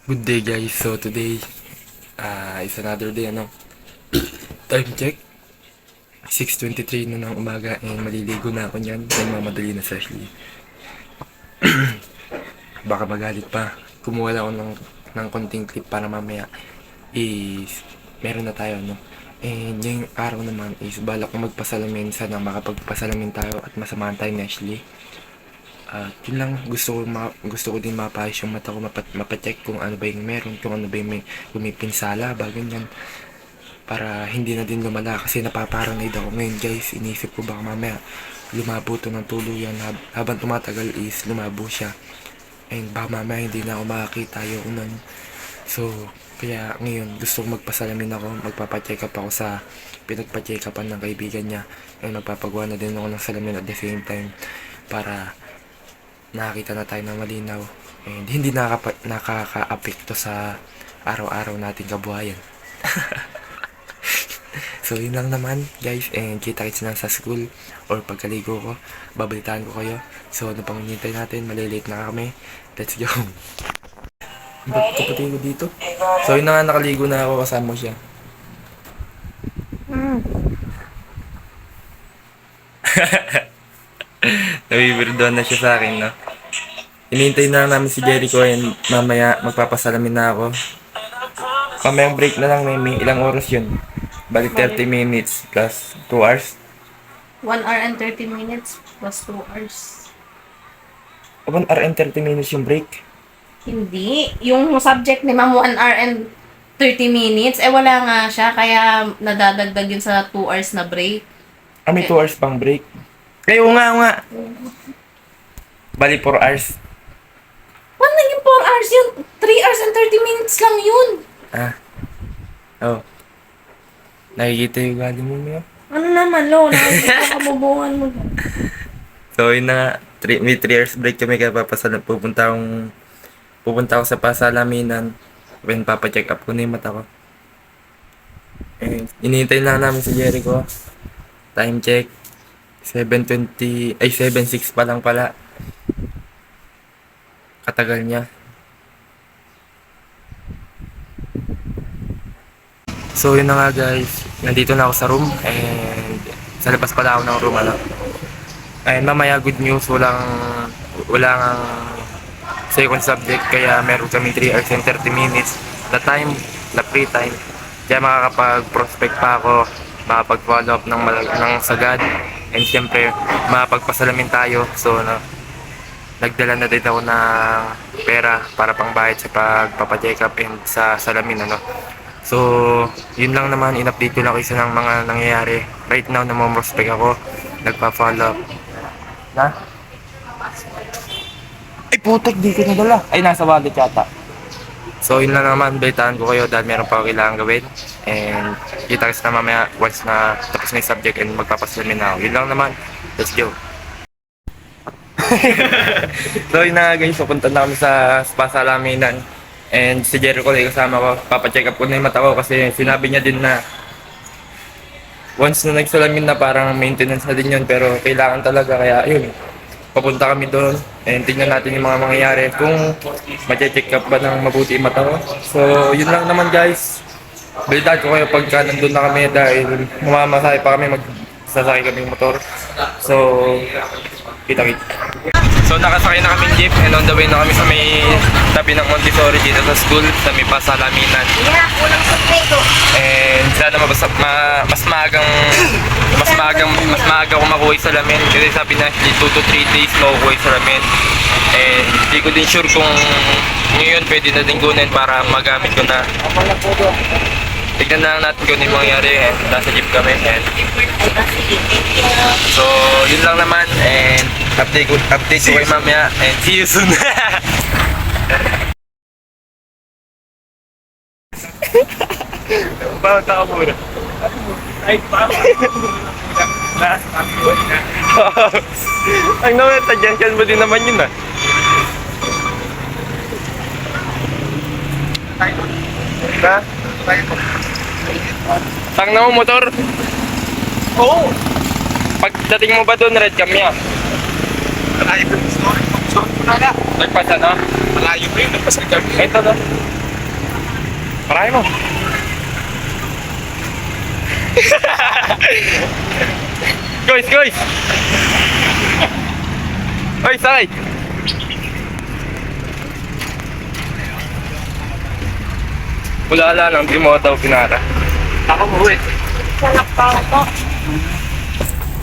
Good day guys, so today is another day time check 6:23 na ng umaga and maliligo na ako niyan and mamadali na sa Ashley. Baka magalit pa, kumuha lang ako ng konting clip para mamaya is meron na tayo and yung araw naman is balak ko magpasalamin, sana makapagpasalamin tayo at masamahan tayo ni Ashley. Yun lang, gusto ko din mapayos yung mata ko, mapacheck kung ano ba yung meron, kung ano ba yung kung may pinsala ba, ganyan. Para hindi na din lumala kasi napaparanoid ako ngayon guys. Inisip ko baka mamaya lumabo to ng tuluyan, habang tumatagal is lumabo siya. And baka mamaya hindi na ako makakita yung nun. So, kaya ngayon gusto ko magpasalamin ako, magpapacheck up ako sa pinagpacheck upan ng kaibigan niya. And magpapagawa na din ako ng salamin at the same time para nakakita na tayo ng malinaw and hindi nakaka-apekto sa araw-araw nating kabuhayan. So yun lang naman guys, and kita-kits na sa school or pagkaligo ko, babalitaan ko kayo. So ano pang hinihintay natin, malilate na kami, let's go. Ba't kapatid ko dito? So yun na nga, nakaligo na ako, kasama siya. Nabibirdoan na siya sa akin, no? Hinihintay na namin si Jericho and mamaya magpapasalamin na ako. Mamayang break na lang, may ilang oras yun. Balik 30 minutes plus 2 hours. 1 hour and 30 minutes plus 2 hours. 1 hour and 30 minutes yung break. Hindi. Yung subject ni ma'am 1 hour and 30 minutes, wala nga siya, kaya nadadagdag yun sa 2 hours na break. May 2 hours pang break. Oo nga. Bali 4 hours. Paano naging 4 hours yun? 3 hours and 30 minutes lang yun. Oh. Nakikita yung gali mo mo. Ano naman, lo? Nakikita ka kabubungan mo. So yun na nga, may 3 hours break kami kaya pupunta ako sa pasalaminan when papacheck up ko na yung mata ko. And inihintay lang namin si Jericho. Time check 7:20, 7:06 pa lang pala. Katagal niya. So yun na nga guys, nandito na ako sa room and sa labas pala ako ng room And mamaya good news, walang second subject kaya meron kami 3 hours and 30 minutes na time, na free time. Kaya makakapag-prospect pa ako, makapag-follow up ng sagad, and syempre makapagpasalamin tayo. So nagdala na din ako ng pera para pangbayad sa pagpapacheck up and sa salamin So yun lang naman, in-update ko lang isa ng mga nangyayari right now. Prospect ako, nagpa-follow up na. Ay putek, di ko nadala. Ay nasa wallet yata. So yun lang naman, balitaan ko kayo dahil meron pa ako kailangan gawin. And kita-kits na mamaya once na tapos na yung subject and magpapasalamin na ako. Yun lang naman, let's go. So yun na nga guys, pupunta na kami sa pasalaminan. And si Jericho ay kasama ko, papacheck up ko na yung mata ko kasi sinabi niya din na once na nagsalamin na parang maintenance na din yun, pero kailangan talaga, kaya yun, papunta kami doon and tingnan natin yung mga mangyayari kung ma-check up ba ng mabuti yung mata ko. So yun lang naman guys, balitaan ko kayo pagka nandun na kami dahil mamamasakay pa kami, magsasakay kami ng motor. So kita-kita. So nakasakay na kami jeep and on the way na kami sa may tabi ng Montessori dito sa school, sa may pasalaminan. And sana mas maaga ko makuha yung salamin kasi sabi na 2 to 3 days makukuha yung salamin. And hindi ko din sure kung ngayon pwede na din kunin para magamit ko na. Tignan na lang natin kung ano yung mangyari and nasa jeep kami. And so yun lang naman and update ko kayo mamaya and see you soon. Bawat ako muna. Ay, bawat ang naweta dyan mo din naman yun Ha? Tang na mo motor? Oo. Pagdating mo ba doon, red cam niya? Malayo pa yung story. Nagpasa na? Malayo pa yun, nagpasa kami. Ito na. Parahin mo. Guys, guys! Hoy, sakay! Wala lang, di mo daw pinara. Ako mo eh. Salak pa ako.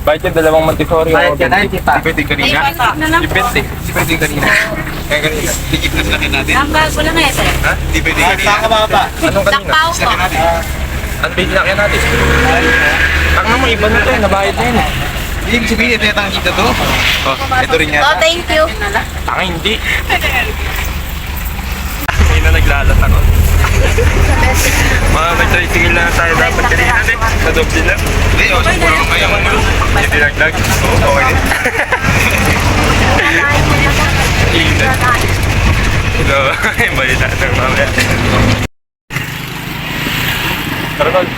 Bakit yung dalawang Montessori? Bayad ka na, hindi pa. Si Pwede kanina. Si Pete. Si Pwede kanina. Kaya kanina. Tikip na sila natin. Ang bago lang ito. Ha? Di Pwede kanina. Saan ka ba? Anong kanina? Takpaw ko. Sila natin. Ang big na kaya natin. Tanga mo, iba na to eh. Nabayad na yun eh. Ibig sabihin, ito yung kita to. Oh, ito rin Oh, yata. thank you. Tanga hindi. Hindi na naglalat ako. Mga mag-tricycle na tayo dapat kanina din. Sa doble lang. Hindi, oh, sa puro kayo. Hindi naglag. Oo, okay din. Ingat. Ito, balita ng mamaya. Arnold,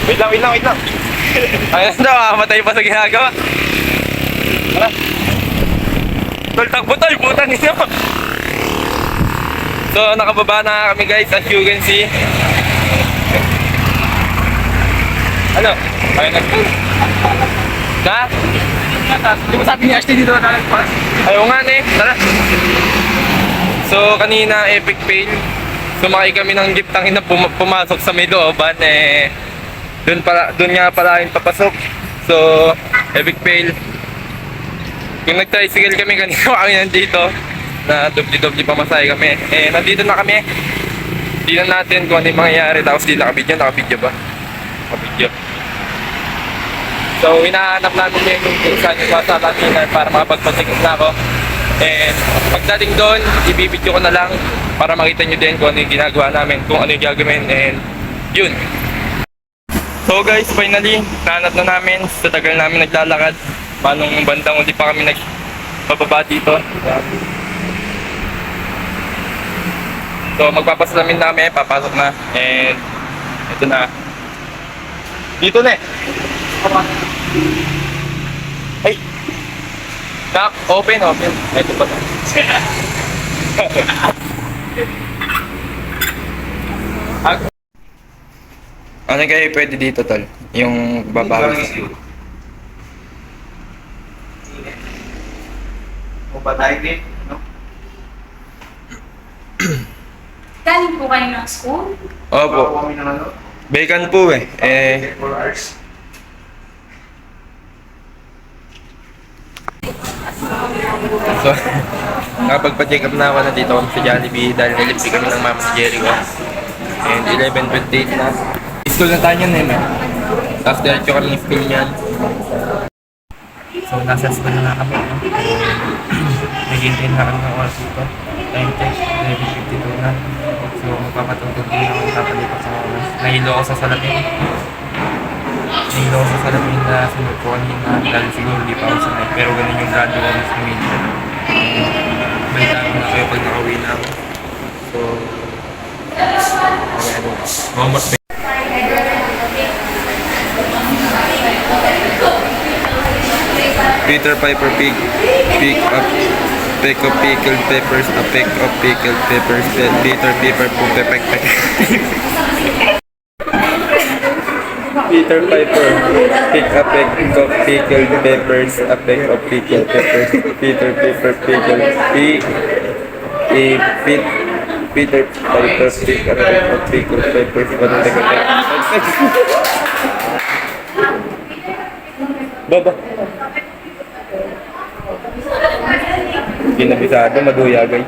wait lang. Ayun daw, matay pa sa ginagawa. Tara. Tol, takbo tol, putang ina mo. So, nakababa na kami guys, as you can see. Ano? Ayun na. Na? Di ba sabi ni Ashley dito na nagpas? Ayaw nga eh, tara. So, kanina epic fail. Sumakay kami ng jeep, tangin na pumasok sa may looban eh. Doon nga pala yung papasok. So, epic fail. Kung nag-tricycle kami kanina kami nandito, na dubli-dubli pamasahe kami. Eh, nandito na kami. Tingnan natin kung ano yung mangyayari. Tapos di nakabidyo ba? Nakabidyo. So, hinahanap namin yung kung saan yung basa kanina para makapagpasikip na ako. And pagdating doon, ibibidyo ko na lang para makita nyo din kung ano yung ginagawa namin, kung ano yung gagawin, and yun. So guys, finally, nahanap na namin sa tagal namin naglalakad. Manong bandang hindi pa kami nagbababa dito. So magpapasalamin namin, papasok na, and ito na. Dito na eh. Ay! Knock, open. Ito pa. Ano kayo pwede dito, tol? Yung babawas. O ba tayo din? No? Galing po kayo ng school? Opo. Kami ng ano? Bacon po eh. 4 hours. So, nakapagpa-check up na ako na dito kami sa Jollibee dahil nilipsi kami ng mama si Jericho. And 11:28 na. School na tayo yun eh. Tapos diretso kami school niyan. So, nasa school na kami. No? Naghihintay na kami ng oras dito. Time check, 11:52 na. So, magpapatugtog din ako papalipat sa oras. Nahilo ako sa salamin. Nahilo ako sa salamin na sunod ko kanina. Dahil siguro hindi pa ako sanay. Pero ganun yung grado ko mas minsan. Balita ko na kayo pag nakauwi na ako. So, ayan. Homework na. Peter Piper pick up pickled peppers, a pick of pickled peppers, then Peter Piper pupepek. Peter Piper pick a peck of pickled peppers, a peck of pickled peppers, Peter Piper pickled Peter Piper pick a peck of pickled peppers, Baba. Ginabisado, maduyagay.